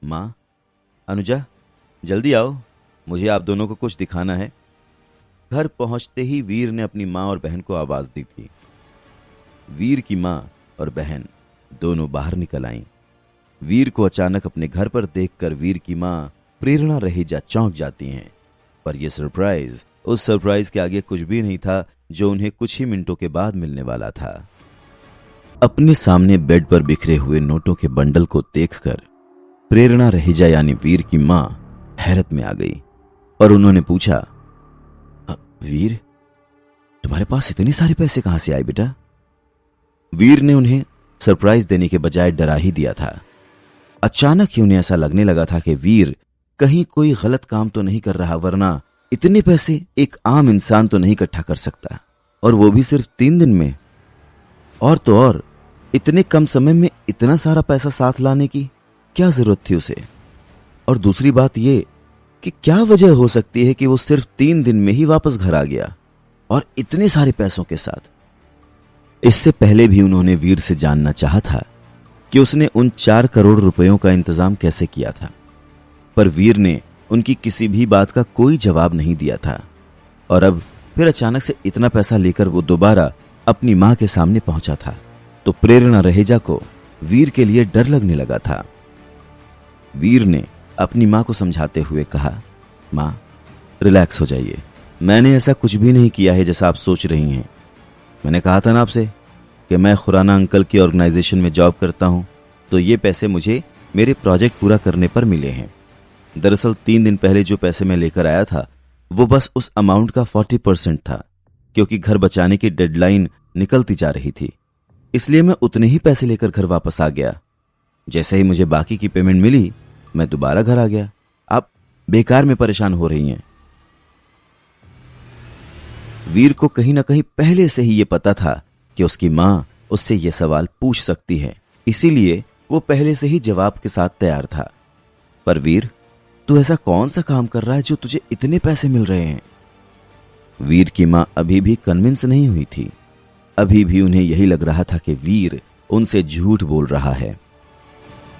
माँ, अनुजा, जल्दी आओ, मुझे आप दोनों को कुछ दिखाना है। घर पहुंचते ही वीर ने अपनी माँ और बहन को आवाज दी थी। वीर की माँ और बहन दोनों बाहर निकल आईं। वीर को अचानक अपने घर पर देखकर वीर की माँ प्रेरणा रहेजा चौंक जाती हैं। पर यह सरप्राइज उस सरप्राइज के आगे कुछ भी नहीं था जो उन्हें कुछ ही मिनटों के बाद मिलने वाला था। अपने सामने बेड पर बिखरे हुए नोटों के बंडल को देखकर प्रेरणा रहेजा यानी वीर की माँ हैरत में आ गई और उन्होंने पूछा, वीर, तुम्हारे पास इतने सारे पैसे कहां से आए बेटा? वीर ने उन्हें सरप्राइज देने के बजाय डरा ही दिया था। अचानक ही उन्हें ऐसा लगने लगा था कि वीर कहीं कोई गलत काम तो नहीं कर रहा, वरना इतने पैसे एक आम इंसान तो नहीं इकट्ठा कर सकता, और वो भी सिर्फ 3 दिन में। और तो और इतने कम समय में इतना सारा पैसा साथ लाने की क्या जरूरत थी उसे? और दूसरी बात यह कि क्या वजह हो सकती है कि वो सिर्फ 3 दिन में ही वापस घर आ गया और इतने सारे पैसों के साथ? इससे पहले भी उन्होंने वीर से जानना चाहा था कि उसने उन 4 करोड़ रुपयों का इंतजाम कैसे किया था, पर वीर ने उनकी किसी भी बात का कोई जवाब नहीं दिया था। और अब फिर अचानक से इतना पैसा लेकर वो दोबारा अपनी मां के सामने पहुंचा था, तो प्रेरणा रहेजा को वीर के लिए डर लगने लगा था। वीर ने अपनी मां को समझाते हुए कहा, मां, रिलैक्स हो जाइए, मैंने ऐसा कुछ भी नहीं किया है जैसा आप सोच रही हैं। मैंने कहा था ना आपसे कि मैं खुराना अंकल की ऑर्गेनाइजेशन में जॉब करता हूं, तो ये पैसे मुझे मेरे प्रोजेक्ट पूरा करने पर मिले हैं। दरअसल 3 दिन पहले जो पैसे मैं लेकर आया था वो बस उस अमाउंट का 40% था, क्योंकि घर बचाने की डेडलाइन निकलती जा रही थी, इसलिए मैं उतने ही पैसे लेकर घर वापस आ गया। जैसे ही मुझे बाकी की पेमेंट मिली, मैं दोबारा घर आ गया। आप बेकार में परेशान हो रही हैं। वीर को कहीं ना कहीं पहले से ही यह पता था कि उसकी मां उससे यह सवाल पूछ सकती है, इसीलिए वो पहले से ही जवाब के साथ तैयार था। पर वीर, तू ऐसा कौन सा काम कर रहा है जो तुझे इतने पैसे मिल रहे हैं? वीर की मां अभी भी कन्विंस नहीं हुई थी। अभी भी उन्हें यही लग रहा था कि वीर उनसे झूठ बोल रहा है।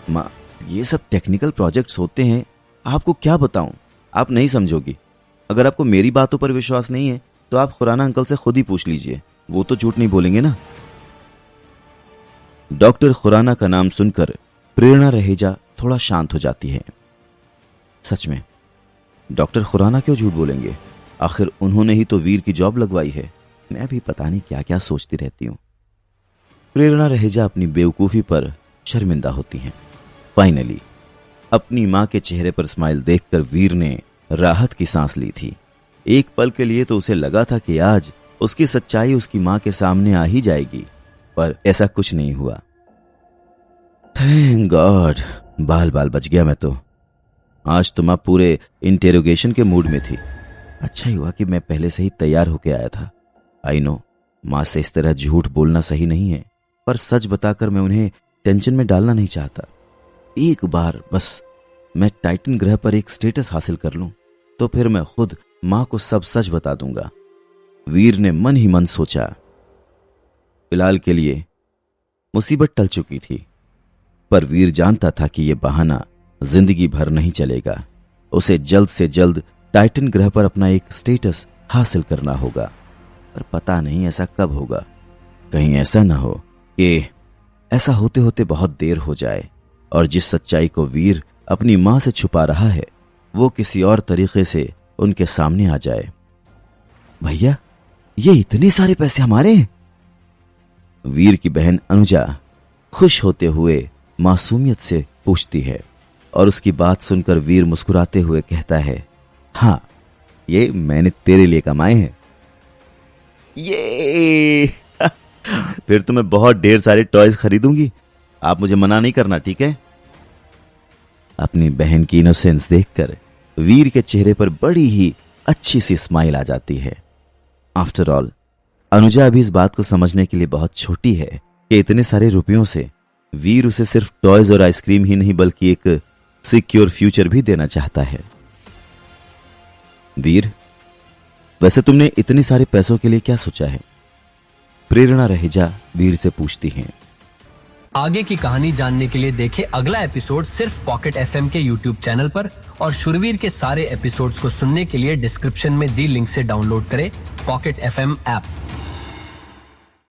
मां, ये सब टेक्निकल प्रोजेक्ट्स होते हैं, आपको क्या बताऊं, आप नहीं समझोगी। अगर आपको मेरी बातों पर विश्वास नहीं है तो आप खुराना अंकल से खुद ही पूछ लीजिए, वो तो झूठ नहीं बोलेंगे ना। डॉक्टर खुराना का नाम सुनकर प्रेरणा रहेजा थोड़ा शांत हो जाती है। सच में डॉक्टर खुराना क्यों झूठ बोलेंगे? आखिर उन्होंने ही तो वीर की जॉब लगवाई है। मैं भी पता नहीं क्या क्या सोचती रहती हूं। प्रेरणा रहेजा अपनी बेवकूफी पर शर्मिंदा होती हैं। फाइनली अपनी मां के चेहरे पर स्माइल देखकर वीर ने राहत की सांस ली थी। एक पल के लिए तो उसे लगा था कि आज उसकी सच्चाई उसकी मां के सामने आ ही जाएगी, पर ऐसा कुछ नहीं हुआ। थैंक गॉड, बाल बाल बच गया मैं तो। आज तो मां पूरे इंटेरोगेशन के मूड में थी। अच्छा ही हुआ कि मैं पहले से ही तैयार होकर आया था। आई नो, मां से इस तरह झूठ बोलना सही नहीं है, पर सच बताकर मैं उन्हें टेंशन में डालना नहीं चाहता। एक बार बस मैं टाइटन ग्रह पर एक स्टेटस हासिल कर लूं, तो फिर मैं खुद मां को सब सच बता दूंगा। वीर ने मन ही मन सोचा। फिलहाल के लिए मुसीबत टल चुकी थी, पर वीर जानता था कि यह बहाना जिंदगी भर नहीं चलेगा। उसे जल्द से जल्द टाइटन ग्रह पर अपना एक स्टेटस हासिल करना होगा, पर पता नहीं ऐसा कब होगा। कहीं ऐसा ना हो कि ऐसा होते होते बहुत देर हो जाए और जिस सच्चाई को वीर अपनी मां से छुपा रहा है वो किसी और तरीके से उनके सामने आ जाए। भैया, ये इतने सारे पैसे हमारे हैं? वीर की बहन अनुजा खुश होते हुए मासूमियत से पूछती है, और उसकी बात सुनकर वीर मुस्कुराते हुए कहता है, हाँ, ये मैंने तेरे लिए कमाए हैं। ये फिर तो मैं बहुत ढेर सारे टॉयज खरीदूंगी। आप मुझे मना नहीं करना, ठीक है? अपनी बहन की इनोसेंस देखकर वीर के चेहरे पर बड़ी ही अच्छी सी स्माइल आ जाती है। आफ्टर ऑल, अनुजा अभी इस बात को समझने के लिए बहुत छोटी है कि इतने सारे रुपयों से वीर उसे सिर्फ टॉयज और आइसक्रीम ही नहीं बल्कि एक सिक्योर फ्यूचर भी देना चाहता है। वीर, वैसे तुमने इतने सारे पैसों के लिए क्या सोचा है? प्रेरणा रहेजा वीर से पूछती हैं। आगे की कहानी जानने के लिए देखें अगला एपिसोड सिर्फ पॉकेट एफएम के यूट्यूब चैनल पर और शुरवीर के सारे एपिसोड्स को सुनने के लिए डिस्क्रिप्शन में दी लिंक से डाउनलोड करें पॉकेट एफएम ऐप।